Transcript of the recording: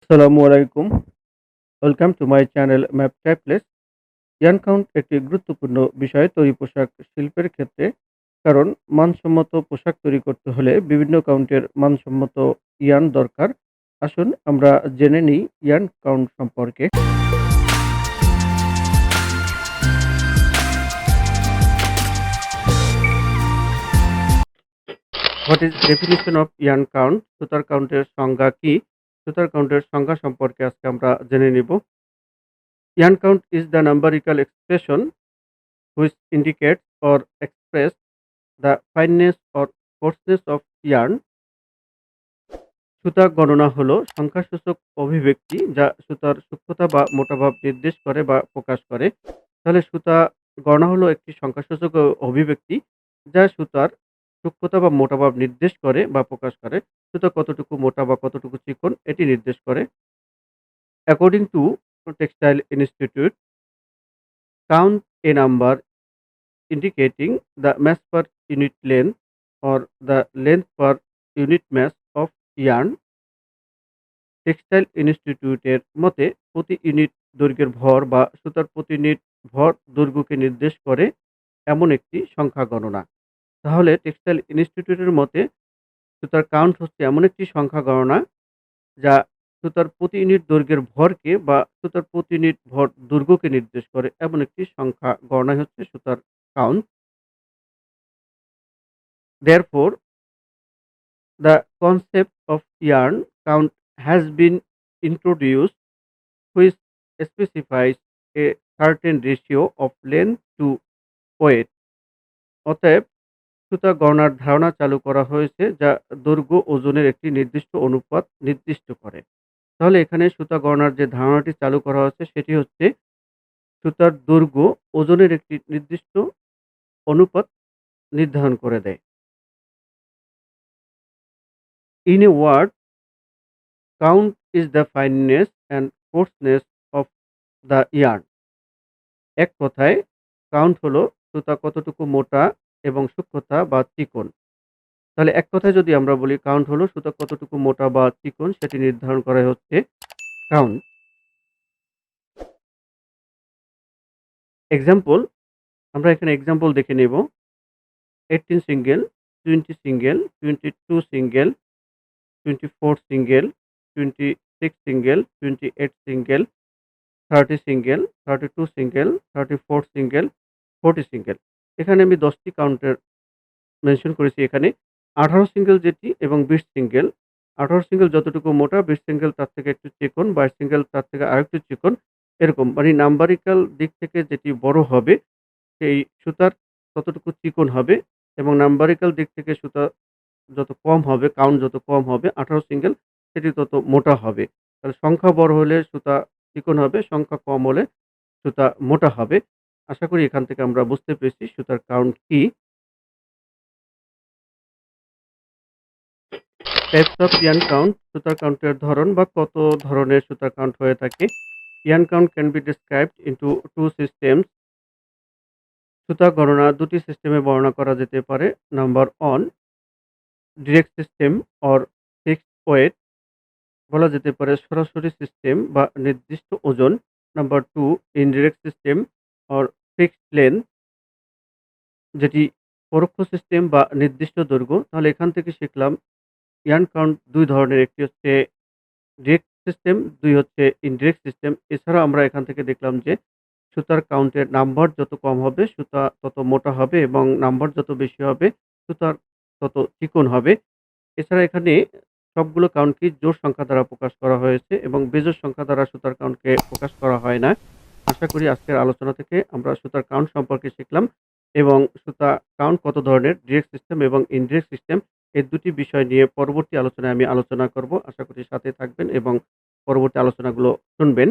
আসসালামু আলাইকুম। Welcome to my channel Trifles। Yarn count একটি গুরুত্বপূর্ণ বিষয় তৈরি পোশাক শিল্পের ক্ষেত্রে। কারণ মানসম্মত পোশাক তৈরি করতে হলে বিভিন্ন কাউন্টের মানসম্মত ইয়ার্ন দরকার। আসুন আমরা জেনে নিই ইয়ার্ন কাউন্ট সম্পর্কে। What is definition of yarn count? সুতার কাউন্টের সংজ্ঞা কি? সুতার কাউন্টের সংজ্ঞা সম্পর্কে আজকে আমরা জেনে নিব। Yarn count is the নাম্বারিক্যাল expression which indicates or express the fineness or coarseness of yarn। সুতা গণনা হলো সংখ্যাসূচক অভিব্যক্তি যা সুতার সূক্ষ্মতা বা মোটাভাব নির্দেশ করে বা প্রকাশ করে। তাহলে সুতা গণনা হলো একটি সংখ্যাসূচক অভিব্যক্তি যা সুতার সূক্ষ্মতা বা মোটাভাব নির্দেশ করে বা প্রকাশ করে। সুতা কতটুকু মোটা বা কতটুকু চিকন এটি নির্দেশ করে। According to textile institute, count A number indicating the mass per unit length or the length per unit mass of yarn। Textile ইনস্টিটিউটের মতে প্রতি ইউনিট দৈর্ঘ্যের ভর বা সুতার প্রতি ইউনিট ভর দৈর্ঘ্যকে নির্দেশ করে এমন একটি সংখ্যা গণনা। তাহলে টেক্সটাইল ইনস্টিটিউটের মতে সুতার কাউন্ট হচ্ছে এমন একটি সংখ্যা গণনা যা সুতার প্রতি ইউনিট দৈর্ঘ্যের ভরকে বা সুতার প্রতি ইউনিট ভর দৈর্ঘ্যকে নির্দেশ করে এমন একটি সংখ্যা গণনাই হচ্ছে সুতার count. Therefore, the concept of yarn count has been introduced, which specifies a certain ratio of length to weight। অতএব সুতা গণনার ধারণা চালু করা হয়েছে যা দৈর্ঘ্য ওজনের একটি নির্দিষ্ট অনুপাত নির্দিষ্ট করে। তাহলে এখানে সুতা গণনার যে ধারণাটি চালু করা হয়েছে সেটি হচ্ছে সুতার দৈর্ঘ্য ওজনের একটি নির্দিষ্ট অনুপাত নির্ধারণ করে দেয়। In a word, count is the fineness and coarseness of the yarn। এক কথায় কাউন্ট হলো সুতা কতটুকু মোটা এবং সূক্ষ্মতা বা চিকন। তাহলে এক কথায় যদি আমরা বলি কাউন্ট হলো সুতা কতটুকু মোটা বা চিকন সেটি নির্ধারণ করা হচ্ছে কাউন্ট। এক্সাম্পল, আমরা এখানে এক্সাম্পল দেখে নেব। 18 single, 20 single, 22 single, 24 single, 26 single, 28 single, 30 single, 32 single, 34 single, 40 single. এখানে আমি 10 টি কাউন্টের মেনশন করেছি এখানে। 18 সিঙ্গেল যেটি এবং 20 সিঙ্গেল। 18 সিঙ্গেল যতটুকু মোটা, 20 সিঙ্গেল তার থেকে একটু চিকন, 22 সিঙ্গেল তার থেকে আরেকটু চিকন। এরকম মানে নাম্বারিক্যাল দিক থেকে যেটি বড় হবে সেই সুতার ততটুকু চিকন হবে এবং নাম্বারিক্যাল দিক থেকে সুতা যত কম হবে, কাউন্ট যত কম হবে 18 সিঙ্গেল সেটি তত মোটা হবে। তাহলে সংখ্যা বড় হলে সুতা চিকন হবে, সংখ্যা কম হলে সুতা মোটা হবে। আশা করি এখান থেকে আমরা বুঝতে পেরেছি সুতার কাউন্ট কি। টাইপস অফ ইয়ার্ন কাউন্ট, সুতার কাউন্টের ধরন বা কত ধরনের সুতার কাউন্ট হয়ে থাকে। Yarn count can be described into 2 systems. সুতা গণনা ২ টি সিস্টেমে বর্ণনা করা যেতে পারে। Number 1, direct system or fixed weight, বলা যেতে পারে সরাসরি সিস্টেম বা নির্দিষ্ট ওজন। Number 2, indirect system or fixed length, যেটি পরোক্ষ সিস্টেম বা নির্দিষ্ট দৈর্ঘ্য। তাহলে এখান থেকে শিখলাম ইয়ার্ন কাউন্ট ২ ধরনের, একটি হচ্ছে ডিরেক্ট সিস্টেম, ২ হচ্ছে ইনডিরেক্ট সিস্টেম। এছাড়াও আমরা এখান থেকে দেখলাম যে সুতার কাউন্টের নাম্বার যত কম হবে সুতা তত মোটা হবে এবং নাম্বার যত বেশি হবে সুতার তত চিকন হবে। এছাড়া এখানে সবগুলো কাউন্টকে জোড় সংখ্যা দ্বারা প্রকাশ করা হয়েছে এবং বেজোড় সংখ্যা দ্বারা সুতার কাউন্টকে প্রকাশ করা হয় না। আশা করি আজকের আলোচনা থেকে আমরা সুতার কাউন্ট সম্পর্কে শিখলাম এবং সুতা কাউন্ট কত ধরনের, ডিরেক্ট সিস্টেম এবং ইনডিরেক্ট সিস্টেম, এই ২ টি বিষয় নিয়ে পরবর্তী আলোচনায় আমি আলোচনা করব। আশা করি সাথে থাকবেন এবং পরবর্তী আলোচনাগুলো শুনবেন।